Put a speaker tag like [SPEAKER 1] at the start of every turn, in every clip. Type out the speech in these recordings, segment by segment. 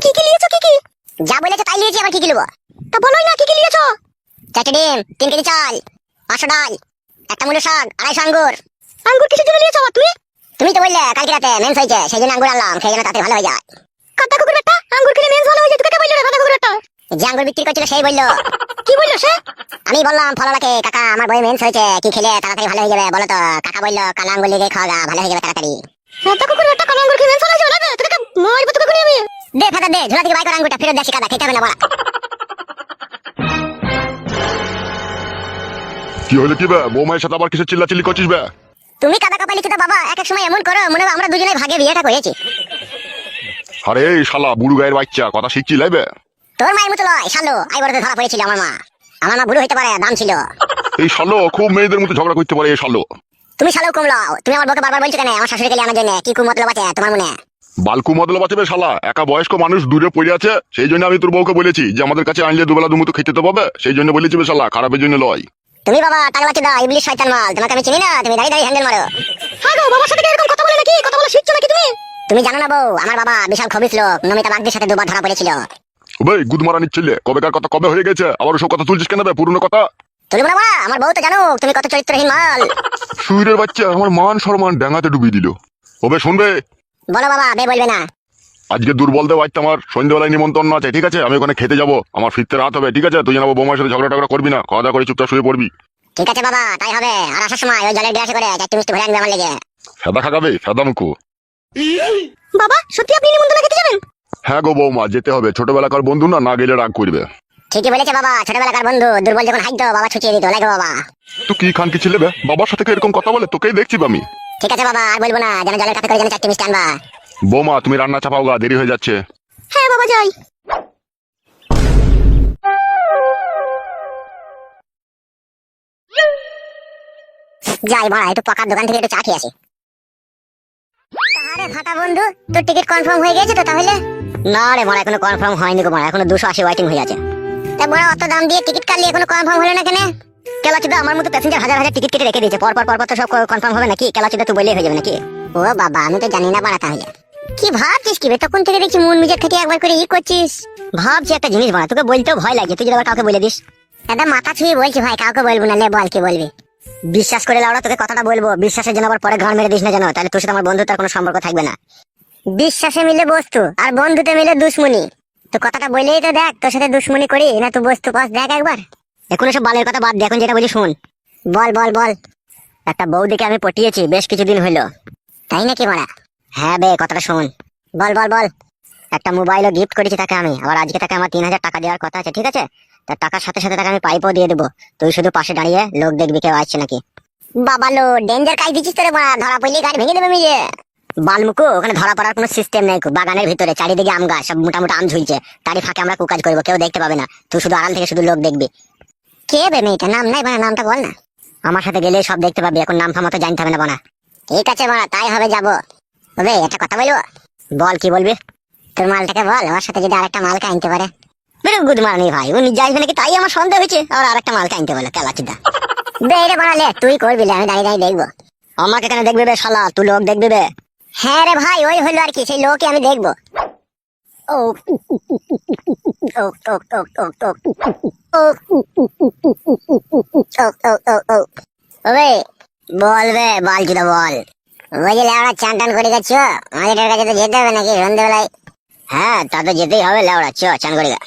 [SPEAKER 1] কি কি নিয়েছো কি কি? যা বলেছো তাই নিয়েছি, আবার কি কি নেবো? তা বলোই না কি কি নিয়েছো? 4টে ডিম, 3 কেজি চাল, 500 ডাল, একটা মুলো শাক, 250 আঙ্গুর। আঙ্গুর কিসের জন্য নিয়েছো তুমি? তুমি তো বললে কালকে রাতে মেন্স হয়েছে, সেই জন্য আঙ্গুর আনলাম, খেয়ে যেন তাতে ভালো হয়ে যায়। কাদা কুকুর বেটা, আঙ্গুর খেলে মেন্স ভালো হয়ে যায়? তোকে কে বললো রে কাদা কুকুর বেটা? যে আঙ্গুর বিক্রি করছিল সেই বললো। কি বললো সে? আমি বললাম ফললাকে, কাকা আমার বই মেন্স হয়েছে, কি খেলে তাড়াতাড়ি ভালো হয়ে যাবে বলো তো? কাকা বললো কালো আঙ্গুর লিগে খাওয়া, ভালো হয়ে যাবে তাড়াতাড়ি। কাদা কুকুর বেটা, কালো আঙ্গুর খেয়ে মেন্স ভালো হয়ে যাবে? তোকে মারবো তোকে করে আমি। দে ফাদা দে, ঝোলা থেকে বাইক করে আঙ্গুরটা ফেরত দে, কাদা খেতে হবে না বড়া।
[SPEAKER 2] কি হলো কি বে? বৌমায়ের সাথে আবার কিসের চিল্লাচিল্লি করছিস বে?
[SPEAKER 1] তুমি কাদা কপালি তো বাবা, এক এক সময় এমন করো মনে হয় আমরা দুজনে ভাগে বিয়েটা করেছি।
[SPEAKER 2] আরে এই শালা বুড়ো গায়ের বাচ্চা, কথা শিখছি লাইবে?
[SPEAKER 1] তোর মায়ের মতো লয় শালো, আই বড়তে ধরা পড়েছিল আমার মা। আমার মা বুড়ো হইতে পারে, দাম ছিল।
[SPEAKER 2] এই শালো খুব মেয়েদের মতো ঝগড়া করতে পারে এই শালো।
[SPEAKER 1] তুমি শালো কম লও, তুমি আমার বউকে বারবার বলছো কেন আমার শাশুড়ি গেলে আমার জন্য? কি কুমতলব আছে তোমার মনে?
[SPEAKER 2] বালকু মদল বাঁচবে শালা, একা বয়স্ক মানুষ দূরে পড়ে আছে, সেই জন্য আমি তোর বউকে বলেছি যে আমাদের কাছে আনলে দুবেলা দুমুটো খেতে তো পাবে, সেই জন্য বলেছি বে শালা, খারাপের জন্য লয়।
[SPEAKER 1] তুমি বাবা টাকা বাচ্চা দাও, ইবলিশ শয়তান মাল, তোমাকে আমি চিনি না, তুমি দাঁড়িয়ে দাঁড়িয়ে হ্যান্ডেল মারো। হ্যাঁ গো, বাবার সাথে এরকম কথা বলে নাকি? কথা বলা শিখছো নাকি তুমি? তুমি জানো না বউ, আমার বাবা বিশাল খবিস লোক, নমিতা বাগদির সাথে দুবার ধরা পড়েছিল।
[SPEAKER 2] ভাই গুদ মারা নিচ্ছিলে, কবেকার কথা কবে হয়ে গেছে, আবার ওসব কথা তুলছিস কেন বে? পুরনো কথা
[SPEAKER 1] তুলবো না মা, আমার বউ তো জানো তুমি কত চরিত্রহীন মাল।
[SPEAKER 2] সুইরের বাচ্চা আমার মান সম্মান ডাঙাতে ডুবিয়ে দিল। ওবে শুনবে,
[SPEAKER 1] বলো বাবা, বে বলবে না।
[SPEAKER 2] আজকে দুর্বল দেব, আজ আমার সন্ধ্যেবেলায় নিমন্ত্রণ আছে, ঠিক আছে? আমি ওখানে খেতে যাবো, আমার ফিরতে রাত হবে, ঠিক আছে? তুই জানাবো বৌমার সাথে ঝগড়া টগড়া করবি না, খাওয়া দাওয়া করে চুপচাপ শুয়ে পড়বি।
[SPEAKER 1] ঠিক আছে বাবা, তাই হবে। আর আসার সময় ওই জলের গ্লাসে করে 4টি মিষ্টি ভরে আনবে আমার লেগে।
[SPEAKER 2] সাদা খাগাবে, সাদা মুখো।
[SPEAKER 1] বাবা সত্যি আপনি নিমন্ত্রণ খেতে যাবেন?
[SPEAKER 2] হ্যাঁ গো বৌমা, যেতে হবে, ছোটবেলাকার বন্ধু না, না গেলে রাগ করবে।
[SPEAKER 1] ঠিকই বলেছে বাবা, ছোটবেলাকার বন্ধু, দুর্বল যখন হাইতো বাবা ছুটিয়ে দিত, লাগে বাবা।
[SPEAKER 2] তুই কি খান কি ছিলে বে? বাবার সাথে এরকম কথা বলে তোকেই দেখছি আমি।
[SPEAKER 1] ঠিক আছে বাবা, আর বলবো না, যেন জলের কাছে করে যেন 4টি মিষ্টি আনবা।
[SPEAKER 2] বৌমা তুমি রান্না চাপাও গা, দেরি হয়ে যাচ্ছে।
[SPEAKER 1] হ্যাঁ বাবা যাই। যাই বড়া, একটু পকার দোকান থেকে একটু চা খেয়ে আসি। আরে ফাটা বন্ধু, তোর টিকিট কনফার্ম হয়ে গেছে তো তাহলে? না রে বড়া, এখনো কনফার্ম হয়নি গো বড়া, এখনো 280 ওয়েটিং হয়ে আছে। তা বড়া অত দাম দিয়ে টিকিট কাটলি, এখনো কনফার্ম হলো না কেন? কেলাচুদা আমার মতো প্যাসেঞ্জার হাজার হাজার টিকিট কেটে রেখে দিয়েছে, পর পর তো সব কনফার্ম হবে নাকি? কেলাচুদা তুই বললেই হয়ে যাবে নাকি? ও বাবা, আমি তো জানি না বড়া। তাহলে কি ভাবছিস কি বে? তখন থেকে দেখছি মন নিজের থেকে একবার করে করছিস। ভাবছি একটা জিনিস বড়া, তোকে বলতেও ভয় লাগে, তুই যদি আবার কাউকে বলে দিস। দাদা মাথা ছুঁয়ে বলছি ভাই, কাউকে বলবো না, লে বল কি বলবি। বিশ্বাস করে লাউড়া, তোকে কথাটা বলবো, বিশ্বাসের জন্য আবার পরে ঘাড় মেরে দিস না জানো, তাহলে তোর সাথে আমার বন্ধুত্বের কোনো সম্পর্ক থাকবে না। বিশ্বাসে মিলে বস্তু, আর বন্ধুতে মিলে দুশ্মনী। তো কথাটা বলেই তো দেখ, তোর সাথে দুশ্মনী করি না তুই বস্তু পাস, দেখ একবার। এখন সব বালের কথা বাদ দে, এখন যেটা বলি শুন। বল বল বল। একটা বউ দেখে আমি পটিয়েছি, বেশ কিছুদিন হইলো। তাই নাকি মারা? হ্যাঁ বে, কথাটা শোন। বল বল বল। একটা মোবাইলও গিফট করেছি তাকে আমি, আবার আজকে তাকে আমার 3000 টাকা দেওয়ার কথা আছে, ঠিক আছে? তার টাকার সাথে সাথে তাকে আমি পাইপও দিয়ে দেবো, তুই শুধু পাশে দাঁড়িয়ে লোক দেখবি কেউ আসছে নাকি। বাবা লো, ডেঞ্জার কাজ দিচ্ছিস তোরে মারা, ধরা পড়লে গাড়ি ভেঙে দেবে মিজে। বালমুকু, ওখানে ধরা পড়ার কোনো সিস্টেম নেই, বাগানের ভিতরে চারিদিকে আম গাছ, সব মোটামুটি আম ঝুলছে, তারই ফাঁকে আমরা কুকাজ করবো, কেউ দেখতে পাবে না, তুই শুধু আড়াল থেকে শুধু লোক দেখবি। কে বে মেয়েটা? নাম নাই বানা, নামটা বল না। আমার সাথে গেলে সব দেখতে পাবি, এখন নাম ফাম তো জানতে হবে না বানা। ঠিক আছে বানা, তাই হবে, যাবো। তবে একটা কথা বলবো। বল কি বলবি? তোর মালটাকে বল আমার সাথে যদি আরেকটা মালকে আনতে পারে। বেরো গুড মারনি ভাই, উনি যাইবে নাকি তাই আমার সন্দেহ হয়েছে, আর আরেকটা মালকে আনতে বলে কেলাচিদা। বেরে বানালে তুই করবি, আমি দাঁড়িয়ে দাঁড়িয়ে দেখবো। আমাকে কেন দেখবে বে শালা, তুই লোক দেখবি বে। হ্যাঁ রে ভাই, ওই হলো আর কি, সেই লোকই আমি দেখবো। ও ও ও ও ও ও ও ওবে বল বে, বল জুদা বল। ওই যে লেওড়া চান টান করে যাচ্ছ, আমাদের কাছে তো যেতে হবে নাকি সন্ধ্যেবেলায়? হ্যাঁ তা তো যেতেই হবে লেওড়া, চ চান করে গা।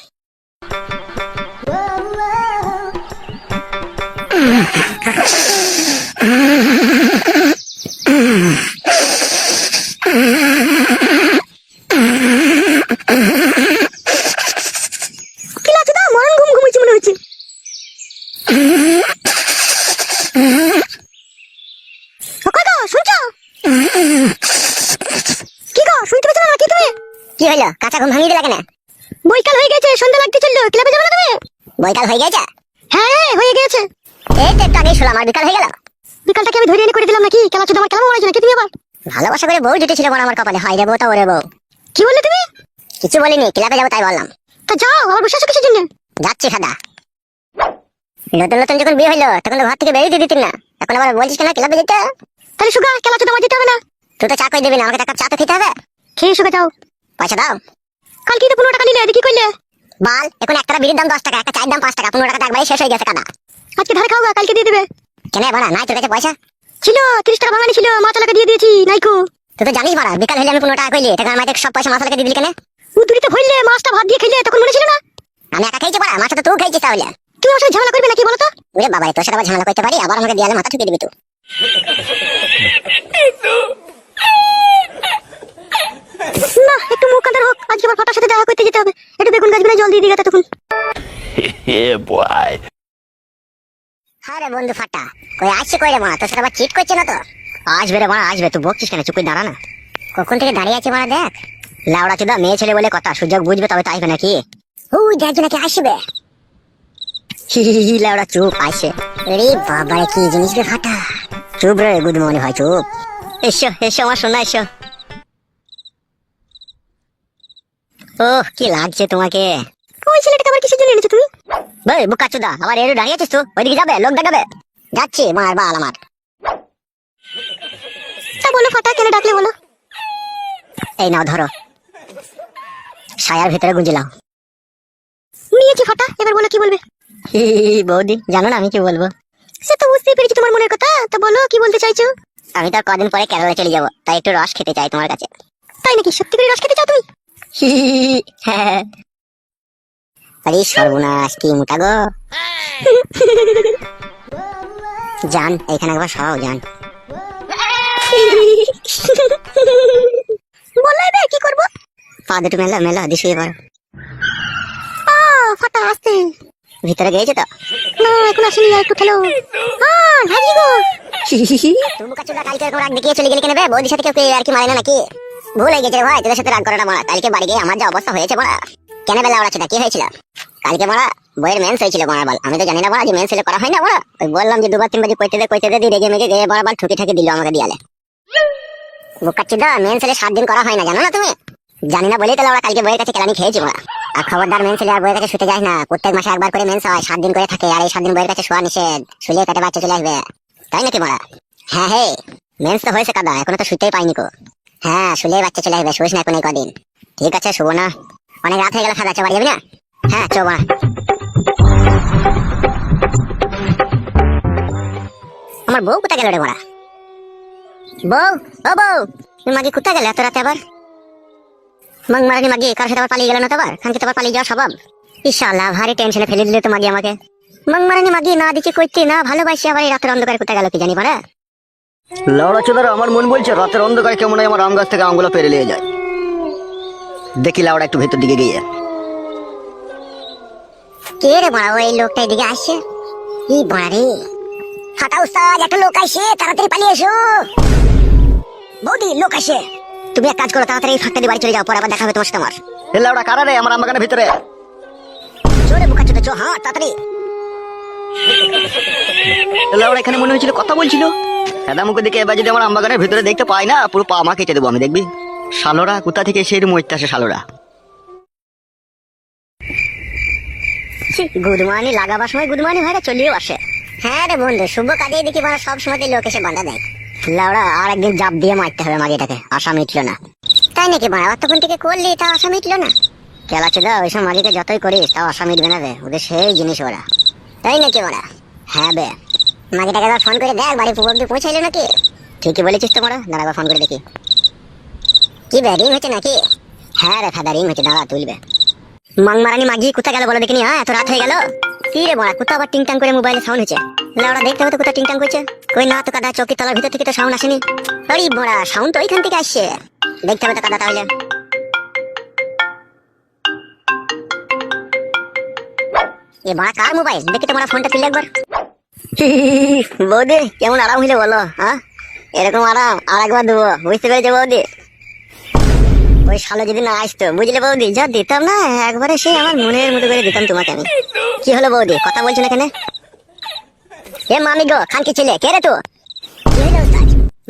[SPEAKER 1] মরণ ঘুম ঘুমাইছি মনে হচ্ছে। শুনছো? কি গো, শুনতে পেছো না কি তুমি? কি হলো, কাঁচা ঘুম ভাঙিয়ে দিলা কেন? বৈকাল হয়ে গেছে, সন্ধ্যা লাগতে চললো, ক্লাবে যাবে না তুমি? বৈকাল হয়ে গেছে? হ্যাঁ হয়ে গেছে। এই তো একটু আগেই শুনলাম, আর বিকাল হয়ে গেল? বিকালটাকে আমি ধরে এনে করে দিলাম নাকি? কেলা চোদ আমার কেমন মনে হচ্ছে নাকি তুমি আবার? ভালোবাসা করে বউ জুটেছিল বড় আমার কপালে, হয় রে বউ তা ওরে বউ। কি বললে তুমি? কিছু বলিনি, ক্লাবে যাবো তাই বললাম। তা যাও, আমার বসে আছো কিসের জন্য? যাচ্ছি খাদা। নতুন নতুন যখন বিয়ে হইলো তখন তো ঘর থেকে বেরিয়ে দিতি না, এখন আবার বলছিস কেন ক্লাবে যেতে? তাহলে সুগা কেলা চোদ আমার যেতে হবে না? তুই তো চা কই দিবি না, আমাকে একটা চা তো খেতে হবে। খেয়ে সুগা যাও। পয়সা দাও। কালকে তো 15 টাকা নিলে কি কইলে বাল এখন একটা বিড়ির দাম 10 টাকা একটা চায়ের দাম 5 টাকা 15 টাকা একবারে শেষ হয়ে গেছে কাদা আজকে ধারে খাওয়া কালকে দিয়ে দিবে কেন বাড়া নাই তোর কাছে পয়সা ছিল 30 টাকা ভাঙানি ছিল মাছালাকে দিয়ে দিয়েছি নাইকো তুই তো জানিস বাড়া বিকাল হলে আমি 15 টাকা কইলে টাকা আমাদের সব পয়সা মাছালাকে দিয়ে দিলি কেন উদুরিতে ভইলে মাছটা ভাত দিয়ে খেলে তখন মনে ছিল না আমি একা খাইছি বাড়া মাছটা তো তুই খাইছিস তাহলে তুই আমার সাথে ঝামেলা করবি নাকি বলো তো ওরে বাবা তোর সাথে আবার ঝামেলা করতে পারি আবার আমাকে দেয়ালে মাথা ঠুকে দিবি তুই না একটু মুখ কাটার হোক আজকে আবার ফাটার সাথে দেখা করতে যেতে হবে একটু বেগুন গাছগুলো জল দিয়ে দিই তখন আরে বন্ধু ফাটা কই আসছে কই রে মা তোর সাথে আবার চিট করছে না তো আসবে রে মা আসবে তুই বকছিস কেন চুপ করে দাঁড়া না কখন থেকে দাঁড়িয়ে আছে মা দেখ লাউড়া চুদা মেয়ে ছেলে বলে কথা সুযোগ বুঝবে তবে তাইবে নাকি ওই দেখবে নাকি আসবে লাউড়া চুপ আসে রে বাবা কি জিনিস রে ফাটা চুপ রে গুড মর্নিং ভাই চুপ এসো এসো আমার সোনা এসো ওহ কি লাগছে তোমাকে ওই ছেলেটাকে আবার কিসের জন্য এনেছো তুমি ভাই বুকাচুদা আবার এর দাঁড়িয়ে আছিস তো ওইদিকে যাবে লোক দেখাবে যাচ্ছি মার বাল আমার তা বলো ফাটা কেন ডাকলে বলো এই নাও ধরো ছায়ার ভিতরে গুঁজিলাও নিয়েছি ফাটা এবার বলো কি বলবে বৌদি জানো না আমি কি বলবো সে তো বুঝতেই পেরেছি তোমার মনের কথা তা বলো কি বলতে চাইছো আমি তো কদিন পরে কেরালা চলে যাবো তাই একটু রস খেতে চাই তোমার কাছে তাই নাকি সত্যি করে রস খেতে চাও তুমি হ্যাঁ আরে সর্বনাশ কি মোটা গো জান এখানে একবার সরাও জান বললাই বে কি করব পা দুটো মেলা মেলা দিছি এবার ফাটা আসতে ভিতরে গেছে তো না এখন আসেনি একটু খেলো হাজি গো তুমি কাচুদা কালকে এরকম রাগ দেখিয়ে চলে গেলে কেন বে বৌদির সাথে কেউ আর কি মারে না নাকি ভুল হয়ে গেছে ভাই তোদের সাথে রাগ করাটা মারা কালকে বাড়ি গিয়ে আমার যা অবস্থা হয়েছে মারা কেন বেলা ওরা কি হয়েছিল কালকে মারা বইয়ের মেন্স হয়েছিল মারা বল আমি তো জানি না মারা যে মেন্স হলে করা হয় না মারা ওই বললাম যে দুবার তিনবার কইতে দে রেগে মেগে গিয়ে বারবার ঠুকি ঠাকি দিল আমাকে দিয়ালে বুকাচ্ছিদা মেন্স হলে 7 দিন করা হয় না জানো না তুমি জানি না বলেই তাহলে ওরা কালকে বইয়ের কাছে কেলানি খেয়েছি মারা আর খবরদার মেন্স হলে আর বইয়ের কাছে শুতে যাস না প্রত্যেক মাসে একবার করে মেন্স হয় 7 দিন করে থাকে আর এই 7 দিন বইয়ের কাছে শোয়া নিষেধ শুলে কাটে বাচ্চা চলে আসবে তাই নাকি মারা হ্যাঁ হে মেন্স তো হয়েছে কাদা এখনো তো শুতেই পাইনি কো হ্যাঁ শুলে বাচ্চা চলে আসবে শুস না এখন এই কদিন ঠিক আছে শুভ না অনেক রাত হয়ে গেল খাওয়া দাওয়া বাড়ি যাবি না হ্যাঁ চো মা আমার বউ কোথায় গেল রে মারা বউ ও বউ তুমি মাগি কোথায় গেলে এত রাতে আবার মাং মারানি মাগি কার সাথে আবার পালিয়ে গেল না তো আবার খানকে তো আবার পালিয়ে যাওয়া স্বভাব ইনশাআল্লাহ ভারী টেনশনে ফেলে দিলে তো মাগি আমাকে মাং মারানি মাগি না দিচ্ছে কইতে না ভালোবাসি আবার এই রাতের অন্ধকারে কোথায় গেল কি জানি পারে
[SPEAKER 3] লাউড়া চোদার আমার মন বলছে রাতের অন্ধকার কেমন হয় আমার আম গাছ থেকে আমগুলো পেরে নিয়ে যায় দেখি লাউড়া একটু ভেতর দিকে গিয়ে
[SPEAKER 1] কে রে মারা ওই লোকটা এদিকে আসছে ই বাড়ি ফাটা উস্তাদ একটা লোক আসে তাড়াতাড়ি পালিয়ে এসো বৌদি লোক আসে তুমি এক কাজ করো তাড়াতাড়ি ফাঁকটা দিয়ে বাড়ি চলে যাও পরে আবার দেখা হবে তোমার সাথে আমার
[SPEAKER 3] এ লাউড়া কারা রে আমার আম বাগানের ভিতরে
[SPEAKER 1] চোরে বুকা চোদা চো হ্যাঁ তাড়াতাড়ি
[SPEAKER 3] এ লাউড়া এখানে মনে হয়েছিল কথা বলছিল দাদা মুখে দেখে এবার যদি আমার আম বাগানের ভিতরে দেখতে পাই না পুরো পা মা কেটে দেবো আমি দেখবি শালোরা কোথা থেকে সেই মরতে আসে শালোরা
[SPEAKER 1] গুড মর্নিং লাগাবার সময় গুড মর্নিং হয়ে চলিয়েও আসে হ্যাঁ রে বন্ধু শুভ কাজে দেখি মানে সব সময় লোক এসে বাঁধা দেয় লাউড়া আর একদিন জাপ দিয়ে মারতে হবে মাগিটাকে আশা মিটলো না তাই নাকি বাড়া অতক্ষণ থেকে করলি তা আশা মিটলো না কেলা চোদা ওইসব মাগিকে যতই করিস তাও আশা মিটবে না রে ওদের সেই জিনিস ওরা তাই নাকি ওরা হ্যাঁ বে মাগিটাকে একবার ফোন করে দেখ বাড়ি পুকুর দিয়ে পৌঁছাইলো নাকি ঠিকই বলেছিস তোমরা দাঁড়া একবার ফোন করে দেখি কি বে রিং হচ্ছে নাকি হ্যাঁ রে ফাদা রিং হচ্ছে দাঁড়া তুলবে মাংমারানি মাগি কোথায় গেল বলো দেখিনি হ্যাঁ এত রাত হয়ে গেল কি রে বড়া কোথাও আবার টিংটাং করে মোবাইলে সাউন্ড হচ্ছে লাউড়া দেখতে হবে তো কোথাও টিংটাং করছে কই না তো কাদা চৌকি তলার ভিতর থেকে তো সাউন্ড আসেনি আরে বড়া সাউন্ড তো ওইখান থেকে আসছে দেখতে হবে তো কাদা তাহলে এ বড়া কার মোবাইল দেখি তোমার ফোনটা তুলে একবার বৌদি কেমন আরাম হইলে বলো হ্যাঁ এরকম আরাম আর একবার দেবো বুঝতে পেরেছো বৌদি ওই শালো যদি না আসতো বুঝলে বৌদি যা দিতাম না একবারে সেই আমার মনের মতো করে দিতাম তোমাকে আমি কি হলো বৌদি কথা বলছো না কেন এ মামি গো খানকি ছিলে কে রে তো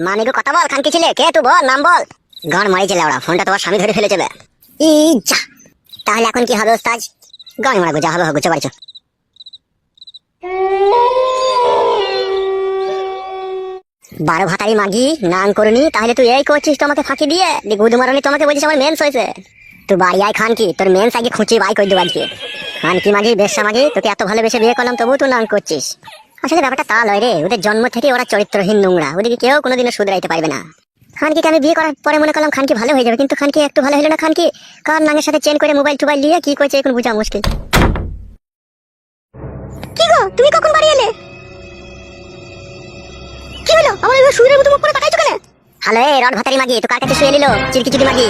[SPEAKER 1] মামি গো কথা বল খানকি ছিলে কে তুই বল নাম বল গান মারিছে লাউড়া ফোনটা তোমার স্বামী ধরে ফেলে যাবে ই যা তাহলে এখন কি হবে ওস্তাদ গান মারা গো যা হবে গুছো বাড়িছো বারো ভাতারি মাগি নাং করনি তাহলে তুই এই করছিস তোমাকে ফাঁকি দিয়ে গুদ মারনি তোমাকে বলছিস আমার মেন্স হয়েছে তুই বাড়ি আয় খান কি, তোর মেন্স আগে খুঁচি বাই করে দেবো আজকে। খান কি মাঝি বেশ্যা মাঝি, তোকে এত ভালোবেসে বিয়ে করলাম তবু তুই নাম করছিস। আসলে ব্যাপারটা তা লয় রে, ওদের জন্ম থেকে ওরা চরিত্রহীন নোংরা, ওদেরকে কেউ কোনোদিনও শুধরাইতে পারবে না। খানকিকে আমি বিয়ে করার পরে মনে করলাম খানকি ভালো হয়ে যাবে, কিন্তু খানকি একটু ভালো হলো না। খানকি কার নাঙের সাথে চেন করে মোবাইল টোবাইল নিয়ে কি করছে এখন বোঝা মুশকিল। কি গো তুমি কখন বাড়ি এলে? কি হলো আমার এবার সুরের মতো মুখ করে তাকাইছো কেন? হ্যালো এই রড ভাতারি মাগি, তো কার কাছে শুয়ে নিলো চিরকি চুদি মাগি?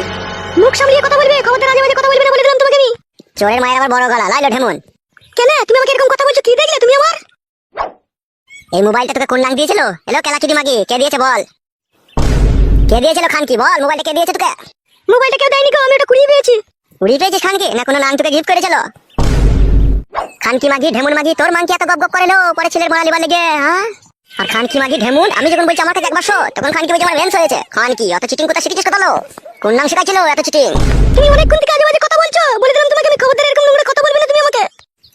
[SPEAKER 1] মুখ সামলিয়ে কথা বলবে, খবরদার আজে বাজে কথা বলবে না বলে দিলাম তোমাকে আমি। চোরের মায়ের আবার বড় গলা লাইলো ঢেমন। কেন তুমি আমাকে এরকম কথা বলছো? কি দেখলে তুমি আমার? এই মোবাইলটা তোকে কোন নাং দিয়েছিল? হ্যালো কেলা চুদি মাগি, কে দিয়েছে বল? কে দিয়েছিল খানকি বল, মোবাইলটা কে দিয়েছে তোকে? মোবাইলটা কেউ দেয়নি গো, আমি ওটা কুড়িয়ে পেয়েছি। কুড়িয়ে পেয়েছিস খানকি, না কোনো নাং তোকে গিফট করেছিল? খানকি মাগি ঢেমুন মাগি, তোর মাংকি এত গপ গপ করে লো পরে ছেলের মারা লিবার লেগে, হ্যাঁ? আর খানকি মাগি ঢেমুন আমি যখন বলছি আমার কাছে একবার শো, তখন খানকি বলছে আমার ভেন্স হয়েছে। খানকি অত চিটিং কথা শিখেছিস কথা লো? কোন নাম শেখাইছিল এত চিটিং? তুমি অনেকক্ষণ থেকে আজে বাজে কথা বলছো, বলে দিলাম তোমাকে আমি, খবরদার এরকম নোংরা কথা বলবে না তুমি আমাকে।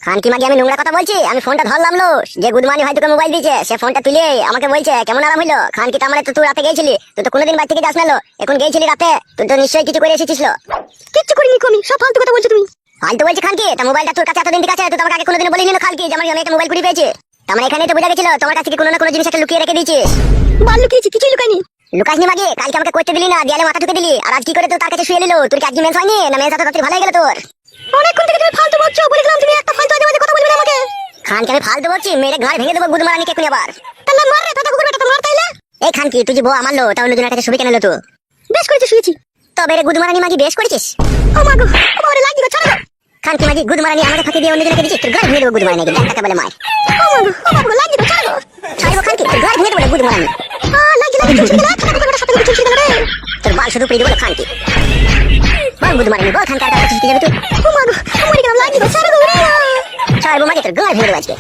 [SPEAKER 1] খানকি মাগি আমি নোংরা কথা বলছি? আমি ফোনটা ধরলাম লো, যে গুদমানি ভাই তোকে মোবাইল দিয়েছে সে ফোনটা তুলে আমাকে বলছে কেমন আরাম হইলো। খানকি তার মানে তো তুই রাতে গেছিলি, তুই তো কোনোদিন বাড়ি থেকে যাস না লো, এখন গেছিলি রাতে, তুই তো নিশ্চয়ই কিছু করে এসেছিস লো। কিচ্ছু করিনি কমি, সব ফালতু কথা বলছো তুমি। ফালতু বলছি খানকি, তা মোবাইলটা তোর কাছে এতদিন ঠিক আছে, তুই তো আমাকে আগে কোনোদিন বলিনি না খানকি যে আমি একটা মোবাইল কুড়িয়ে পেয়েছি। তার মানে এখানেই তো বোঝা গেছিল তোমার কাছে কি কোনো না কোনো জিনিস একটা লুকিয়ে রেখে দিয়েছিস। বাল লুকিয়েছি, কিছুই লুকাইনি। লুকাসনি মাগি, কালকে আমাকে করতে দিলি না, দেয়ালে মাথা ঠুকে দিলি, আর আজ কি করে তুই তার কাছে শুয়ে নিলো? তোর কি আজকে মেন্স হয়নি না? মেন্স এত তাড়াতাড়ি ভালো হয়ে গেল তোর? অনেকক্ষণ থেকে তুমি ফালতু বলছো, বলে দিলাম তুমি একটা ফালতু আজে বাজে কথা বলবে না আমাকে। খানকে আমি ফালতু বলছি? মেরে ঘাড় ভেঙে দেবো গুদমারানিকে এক্ষুনি আবার। তাহলে মার রে দাদা কুকুর বেটা, তো মার তাইলে। এই খানকি তুই যে বউ আমার লো, তাহলে দুজনের কাছে শুবি কেন লো? তুই বেশ করেছিস শুয়েছি। তবে রে গুদমারানি মাগি বেশ করেছিস। ও মা গো আমারে লাগি গো, ছাড়ো। খানকি মাগি গুদমারানি আমাকে ফাঁকি দিয়ে অন্যজনকে দিছিস, তোর ঘাড় ভেঙে দেবো গুদমারানিকে, দেখ টাকা বলে মার। ও মা গো লাগি গো, ছাড়ো। ছাড়বো খানকি, তোর ঘাড় ভেঙে দেবো গুদমারানি। লাগি লাগি চুচি গেল, টাকা কুকুর বেটা সাথে চুচি গেল রে। তোর বাল শুধু পেয়ে দেবো খানকি। বল গুদমারানি বল, খানকার কাছে চুচি যাবে তুই? ও মা গো মরে গেলাম, লাগি গো, ছাড়ো গো। ছাড়বো মাগি, তোর ঘাড় ভেঙে দেবো আজকে।